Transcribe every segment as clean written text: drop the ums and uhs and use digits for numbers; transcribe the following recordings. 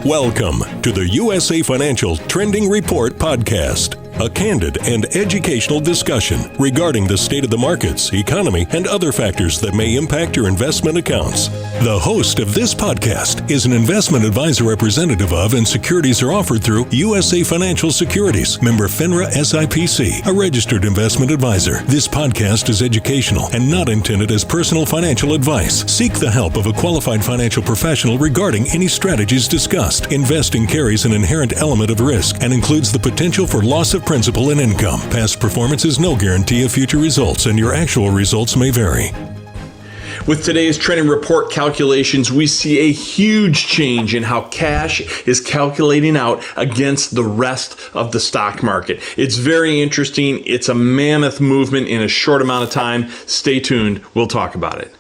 Welcome to the USA Financial Trending Report podcast, a candid and educational discussion regarding the state of the markets, economy, and other factors that may impact your investment accounts. The host of this podcast is an investment advisor representative of and securities are offered through USA Financial Securities, member FINRA SIPC, a registered investment advisor. This podcast is educational and not intended as personal financial advice. Seek the help of a qualified financial professional regarding any strategies discussed. Investing carries an inherent element of risk and includes the potential for loss of principal and income. Past performance is no guarantee of future results, and your actual results may vary. With today's trending report calculations, we see a huge change in how cash is calculating out against the rest of the stock market. It's very interesting. It's a mammoth movement in a short amount of time. Stay tuned. We'll talk about it.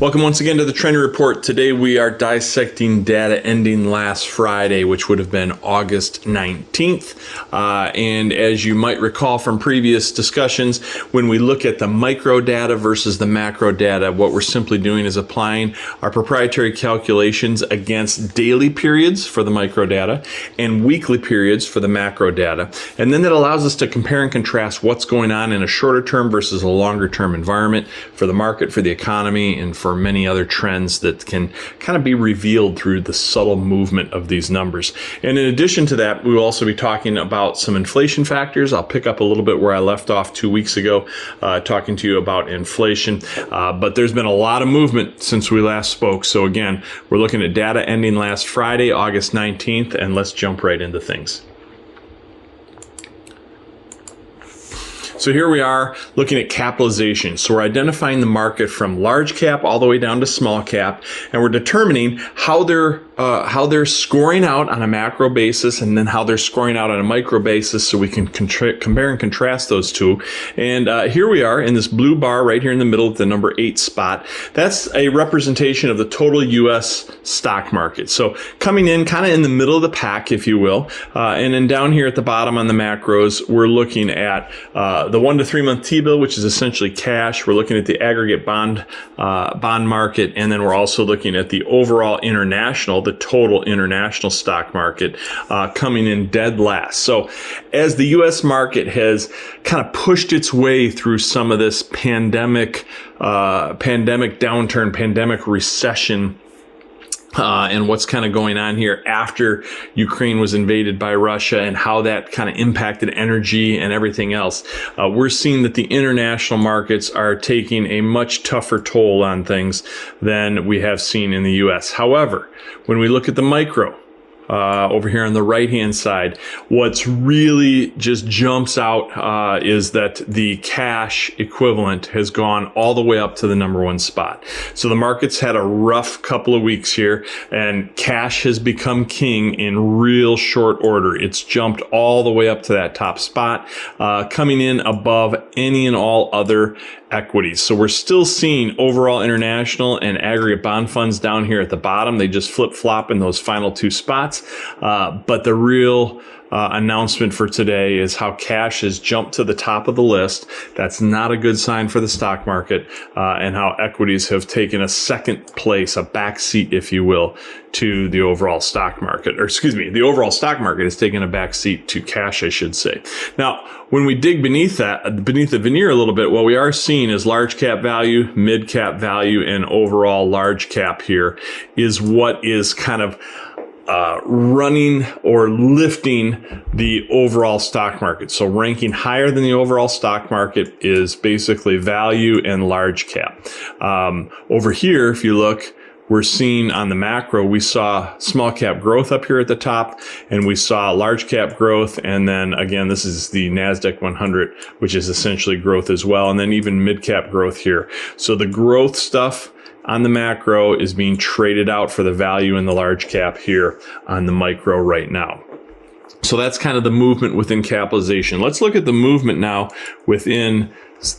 Welcome once again to the Trending Report. Today we are dissecting data ending last Friday, which would have been August 19th. And as you might recall from previous discussions, when we look at the micro data versus the macro data, what we're simply doing is applying our proprietary calculations against daily periods for the micro data and weekly periods for the macro data. And then that allows us to compare and contrast what's going on in a shorter term versus a longer term environment for the market, for the economy, and for many other trends that can kind of be revealed through the subtle movement of these numbers. And in addition to that, we will also be talking about some inflation factors. I'll pick up a little bit where I left off 2 weeks ago, talking to you about inflation. But there's been a lot of movement since we last spoke. So again, we're looking at data ending last Friday, August 19th, and let's jump right into things. So here we are looking at capitalization. So we're identifying the market from large cap all the way down to small cap, and we're determining how they're scoring out on a macro basis and then how they're scoring out on a micro basis, so we can compare and contrast those two. And here we are in this blue bar right here in the middle at the number 8 spot. That's a representation of the total U.S. stock market. So coming in kind of in the middle of the pack, if you will. And then down here at the bottom on the macros, we're looking at the 1 to 3 month T-bill, which is essentially cash. We're looking at the aggregate bond market, and then we're also looking at the overall international, the total international stock market, coming in dead last. So as the U.S. market has kind of pushed its way through some of this pandemic downturn, pandemic recession, and what's kind of going on here after Ukraine was invaded by Russia and how that kind of impacted energy and everything else. We're seeing that the international markets are taking a much tougher toll on things than we have seen in the U.S. However, when we look at the micro, over here on the right-hand side, what's really just jumps out is that the cash equivalent has gone all the way up to the number 1 spot. So the market's had a rough couple of weeks here, and cash has become king in real short order. It's jumped all the way up to that top spot, coming in above any and all other equities. So we're still seeing overall international and aggregate bond funds down here at the bottom. They just flip-flop in those final 2 spots. But the real announcement for today is how cash has jumped to the top of the list. That's not a good sign for the stock market, and how equities have taken a second place, a back seat, if you will, to the overall stock market. Or excuse me, the overall stock market has taken a back seat to cash, I should say. Now, when we dig beneath the veneer a little bit, what we are seeing is large cap value, mid cap value, and overall large cap here is what is kind of running or lifting the overall stock market. So ranking higher than the overall stock market is basically value and large cap. Over here, if you look, we're seeing on the macro, we saw small cap growth up here at the top, and we saw large cap growth. And then again, this is the NASDAQ 100, which is essentially growth as well. And then even mid cap growth here. So the growth stuff on the macro is being traded out for the value in the large cap here on the micro right now. So that's kind of the movement within capitalization. Let's look at the movement now within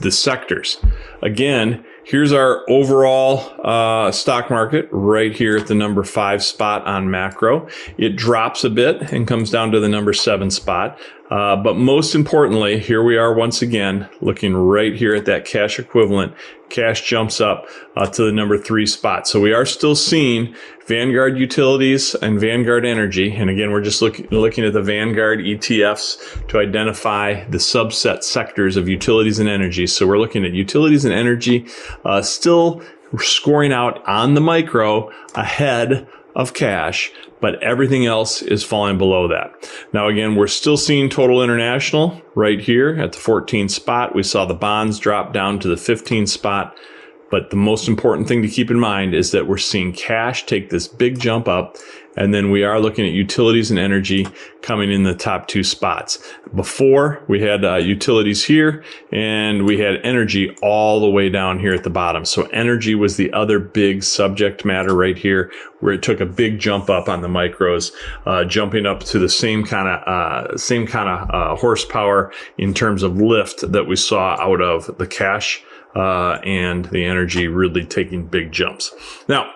the sectors. Again, here's our overall stock market right here at the number 5 spot on macro. It drops a bit and comes down to the number 7 spot. But most importantly, here we are once again, looking right here at that cash equivalent. Cash jumps up to the number 3 spot. So we are still seeing Vanguard Utilities and Vanguard Energy. And again, we're just looking at the Vanguard ETFs to identify the subset sectors of utilities and energy. So we're looking at utilities and energy still scoring out on the micro ahead of cash, but everything else is falling below that. Now, again, we're still seeing total international right here at the 14 spot. We saw the bonds drop down to the 15 spot. But the most important thing to keep in mind is that we're seeing cash take this big jump up, and then we are looking at utilities and energy coming in the top 2 spots. Before, we had utilities here, and we had energy all the way down here at the bottom. So energy was the other big subject matter right here, where it took a big jump up on the micros, jumping up to the same kind of horsepower in terms of lift that we saw out of the cash and the energy really taking big jumps. Now,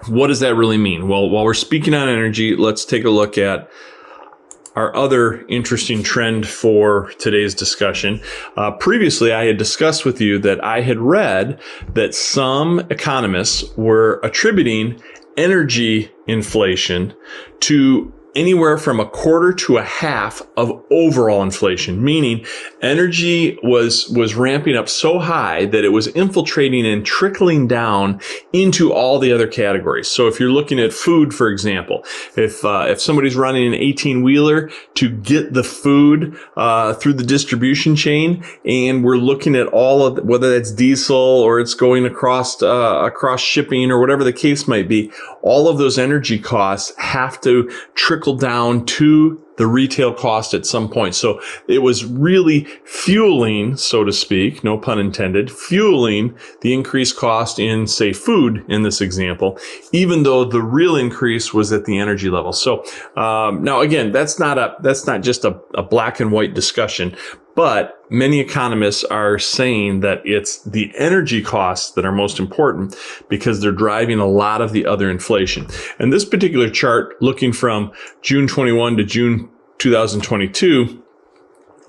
what does that really mean? Well, while we're speaking on energy, let's take a look at our other interesting trend for today's discussion. Previously, I had discussed with you that I had read that some economists were attributing energy inflation to anywhere from 1/4 to 1/2 of overall inflation, meaning energy was ramping up so high that it was infiltrating and trickling down into all the other categories. So if you're looking at food, for example, if somebody's running an 18-wheeler to get the food through the distribution chain, and we're looking at all of whether that's diesel or it's going across shipping or whatever the case might be, all of those energy costs have to trickle down to the retail cost at some point. So it was really fueling, so to speak, no pun intended, fueling the increased cost in, say, food in this example, even though the real increase was at the energy level. So now again, that's not just a black and white discussion, but many economists are saying that it's the energy costs that are most important because they're driving a lot of the other inflation. And this particular chart, looking from June 21 to June 2022,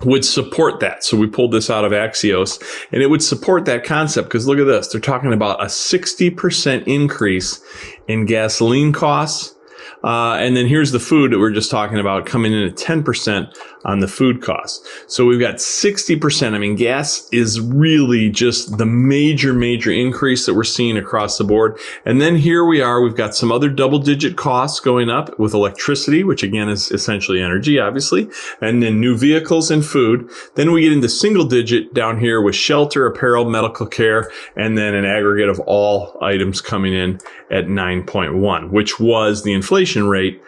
would support that. So we pulled this out of Axios, and it would support that concept because look at this. They're talking about a 60% increase in gasoline costs. And then here's the food that we're just talking about coming in at 10% on the food costs. So we've got 60%. I mean, gas is really just the major increase that we're seeing across the board. And then here we are, we've got some other double-digit costs going up with electricity, which again is essentially energy, obviously, and then new vehicles and food. Then we get into single-digit down here with shelter, apparel, medical care, and then an aggregate of all items coming in at 9.1, which was the inflation rate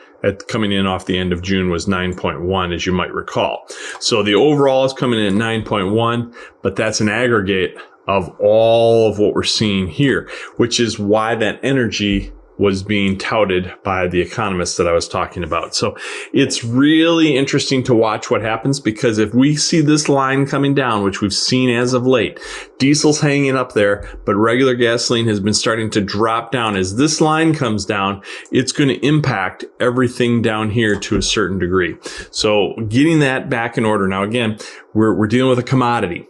coming in off the end of June was 9.1, as you might recall. So the overall is coming in at 9.1, but that's an aggregate of all of what we're seeing here, which is why that energy was being touted by the economists that I was talking about. So it's really interesting to watch what happens, because if we see this line coming down, which we've seen as of late, diesel's hanging up there, but regular gasoline has been starting to drop down. As this line comes down, it's going to impact everything down here to a certain degree. So getting that back in order. Now, again, we're dealing with a commodity.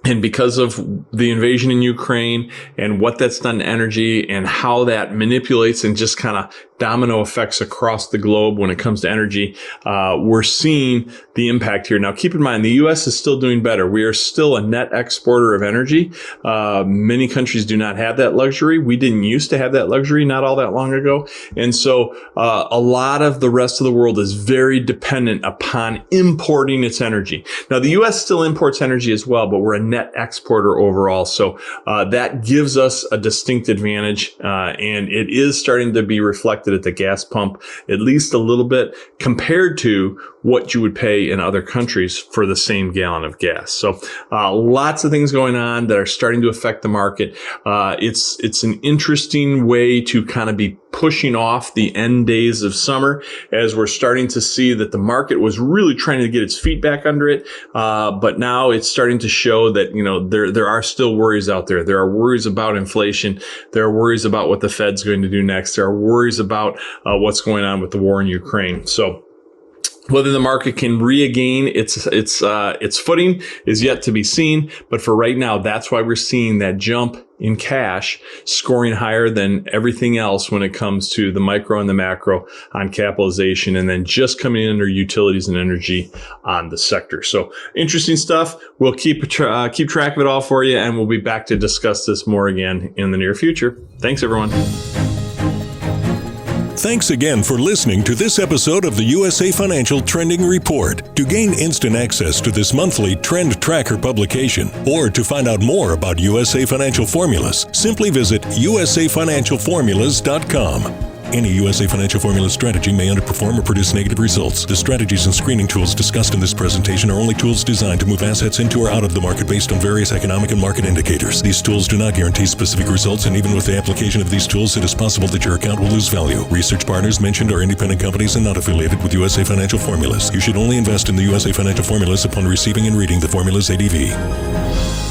And because of the invasion in Ukraine and what that's done to energy and how that manipulates and just kind of domino effects across the globe when it comes to energy, we're seeing the impact here. Now, keep in mind, the U.S. is still doing better. We are still a net exporter of energy. Many countries do not have that luxury. We didn't used to have that luxury not all that long ago. And so a lot of the rest of the world is very dependent upon importing its energy. Now, the U.S. still imports energy as well, but we're a net exporter overall. So that gives us a distinct advantage, and it is starting to be reflected at the gas pump, at least a little bit, compared to what you would pay in other countries for the same gallon of gas. So lots of things going on that are starting to affect the market. It's an interesting way to kind of be pushing off the end days of summer, as we're starting to see that the market was really trying to get its feet back under it. But now it's starting to show that, there are still worries out there. There are worries about inflation. There are worries about what the Fed's going to do next. There are worries about what's going on with the war in Ukraine. So Whether the market can regain its footing is yet to be seen. But for right now, that's why we're seeing that jump in cash scoring higher than everything else when it comes to the micro and the macro on capitalization, and then just coming in under utilities and energy on the sector. So interesting stuff. We'll keep track of it all for you, and we'll be back to discuss this more again in the near future. Thanks, everyone. Thanks again for listening to this episode of the USA Financial Trending Report. To gain instant access to this monthly Trend Tracker publication, or to find out more about USA Financial Formulas, simply visit usafinancialformulas.com. Any USA Financial Formula strategy may underperform or produce negative results. The strategies and screening tools discussed in this presentation are only tools designed to move assets into or out of the market based on various economic and market indicators. These tools do not guarantee specific results, and even with the application of these tools, it is possible that your account will lose value. Research partners mentioned are independent companies and not affiliated with USA Financial Formulas. You should only invest in the USA Financial Formulas upon receiving and reading the Formulas ADV.